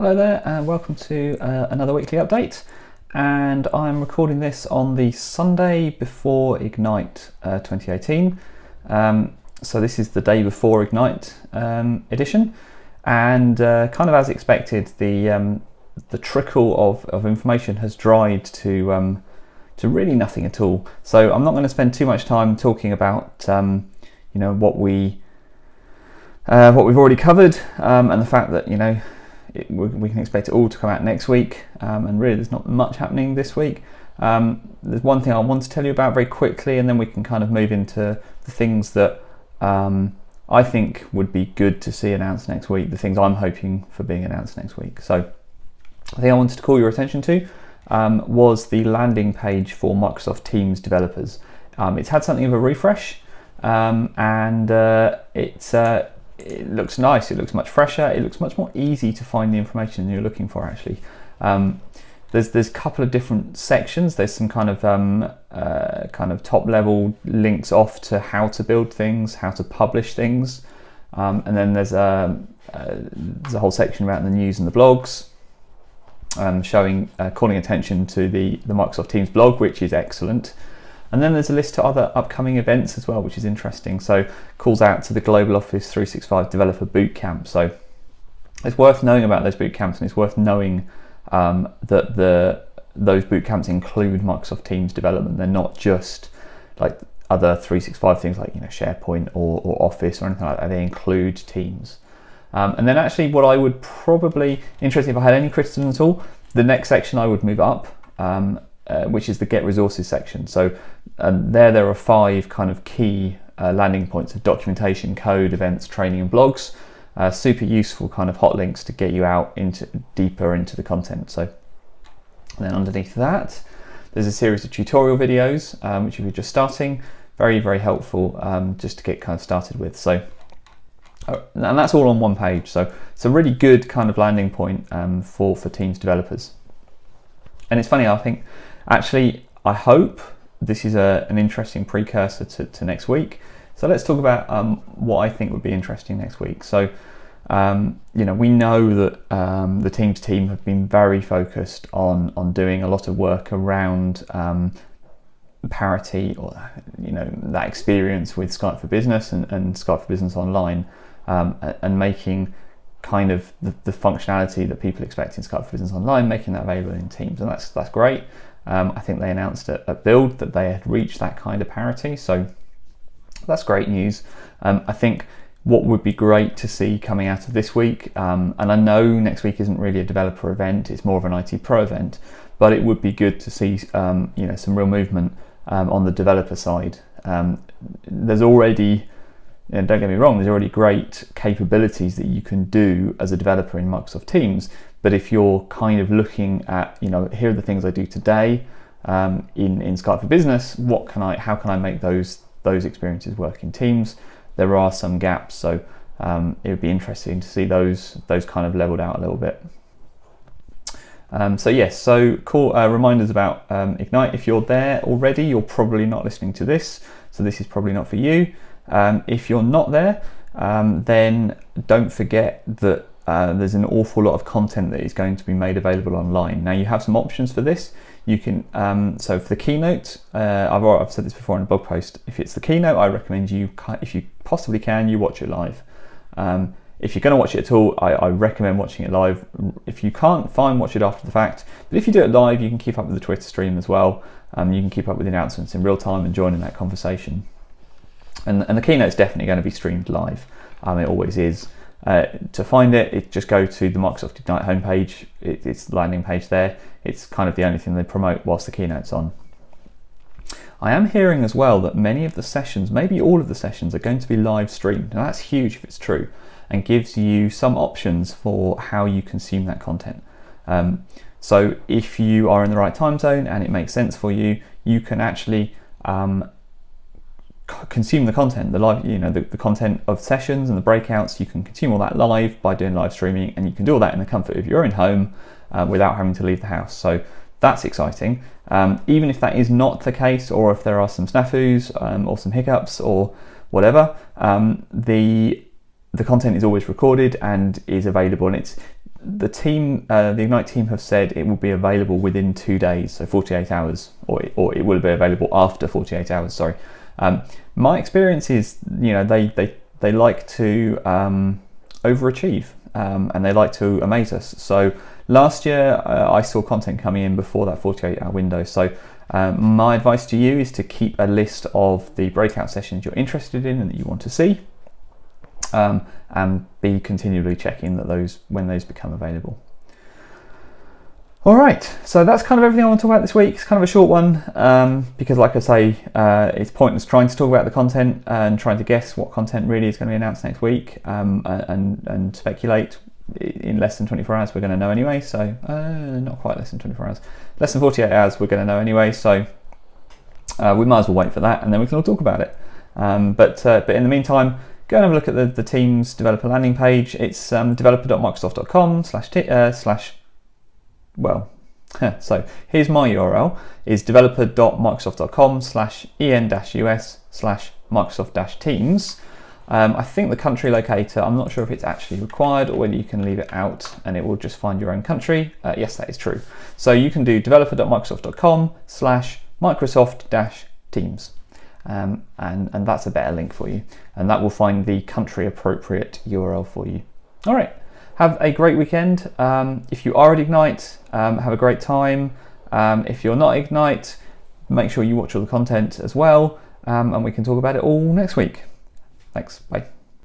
Hello there and welcome to another weekly update, and I'm recording this on the Sunday before Ignite 2018. So this is the day before Ignite edition, and kind of as expected, the trickle of information has dried to really nothing at all. So I'm not going to spend too much time talking about what we've already covered, and the fact that we can expect it all to come out next week, and really there's not much happening this week. There's one thing I want to tell you about very quickly, and then we can kind of move into the things that I think would be good to see announced next week, the things I'm hoping for being announced next week. So the thing I wanted to call your attention to was the landing page for Microsoft Teams developers. It's had something of a refresh, and it looks nice, it looks much fresher, it looks much more easy to find the information you're looking for actually. There's a couple of different sections. There's some kind of top level links off to how to build things, how to publish things, and then there's a whole section about the news and the blogs, calling attention to the Microsoft Teams blog, which is excellent. And then there's a list to other upcoming events as well, which is interesting. So calls out to the Global Office 365 Developer Bootcamp. So it's worth knowing about those bootcamps, and it's worth knowing that those bootcamps include Microsoft Teams development. They're not just like other 365 things like SharePoint or Office or anything like that. They include Teams. And then actually what I would probably, interesting if I had any criticism at all, the next section I would move up, which is the Get Resources section. So there are 5 kind of key landing points of documentation, code, events, training and blogs. Super useful kind of hot links to get you out deeper into the content. So then underneath that, there's a series of tutorial videos, which if you're just starting, very, very helpful just to get kind of started with. So, and that's all on one page. So it's a really good kind of landing point for Teams developers. And it's funny, I think, actually, I hope this is an interesting precursor to next week. So let's talk about what I think would be interesting next week. So, we know that the Teams team have been very focused on doing a lot of work around parity, or that experience with Skype for Business and Skype for Business Online, and making kind of the functionality that people expect in Skype for Business Online, making that available in Teams, and that's great. I think they announced at Build that they had reached that kind of parity, so that's great news. I think what would be great to see coming out of this week, and I know next week isn't really a developer event, it's more of an IT Pro event, but it would be good to see some real movement on the developer side. There's already, don't get me wrong, there's already great capabilities that you can do as a developer in Microsoft Teams, but if you're kind of looking at, here are the things I do today in Skype for Business, how can I make those experiences work in Teams? There are some gaps, so it would be interesting to see those kind of leveled out a little bit. So cool reminders about Ignite. If you're there already, you're probably not listening to this, so this is probably not for you. If you're not there, then don't forget that there's an awful lot of content that is going to be made available online. Now you have some options for this. You can, so for the keynote, I've said this before in a blog post, if it's the keynote, I recommend you, if you possibly can, you watch it live. If you're going to watch it at all, I recommend watching it live. If you can't, fine, watch it after the fact. But if you do it live, you can keep up with the Twitter stream as well. You can keep up with the announcements in real time and join in that conversation. And the keynote is definitely going to be streamed live. It always is. To find it, just go to the Microsoft Ignite homepage. It's the landing page there. It's kind of the only thing they promote whilst the keynote's on. I am hearing as well that many of the sessions, maybe all of the sessions, are going to be live streamed. Now that's huge if it's true, and gives you some options for how you consume that content. So if you are in the right time zone and it makes sense for you, you can actually consume the content, the content of sessions and the breakouts. You can consume all that live by doing live streaming, and you can do all that in the comfort of your own home without having to leave the house. So that's exciting. Even if that is not the case, or if there are some snafus or some hiccups or whatever, the content is always recorded and is available, and it's the team, the Ignite team, have said it will be available within 2 days, so 48 hours, or it will be available after 48 hours. Sorry. My experience is, they like to overachieve, and they like to amaze us. So last year I saw content coming in before that 48-hour window. So my advice to you is to keep a list of the breakout sessions you're interested in and that you want to see. And be continually checking that when those become available. All right, so that's kind of everything I want to talk about this week. It's kind of a short one because, like I say, it's pointless trying to talk about the content and trying to guess what content really is going to be announced next week and speculate. In less than 24 hours, we're going to know anyway. So not quite less than 24 hours, less than 48 hours, we're going to know anyway. So we might as well wait for that, and then we can all talk about it. But in the meantime, go and have a look at the team's developer landing page. It's developer.microsoft.com so here's my URL, is developer.microsoft.com/en-us/Microsoft-Teams. I think the country locator, I'm not sure if it's actually required or whether you can leave it out and it will just find your own country. Yes, that is true. So you can do developer.microsoft.com/Microsoft-Teams. And that's a better link for you, and that will find the country appropriate URL for you. All right, have a great weekend. If you are at Ignite, have a great time. If you're not at Ignite, make sure you watch all the content as well, and we can talk about it all next week. Thanks, bye.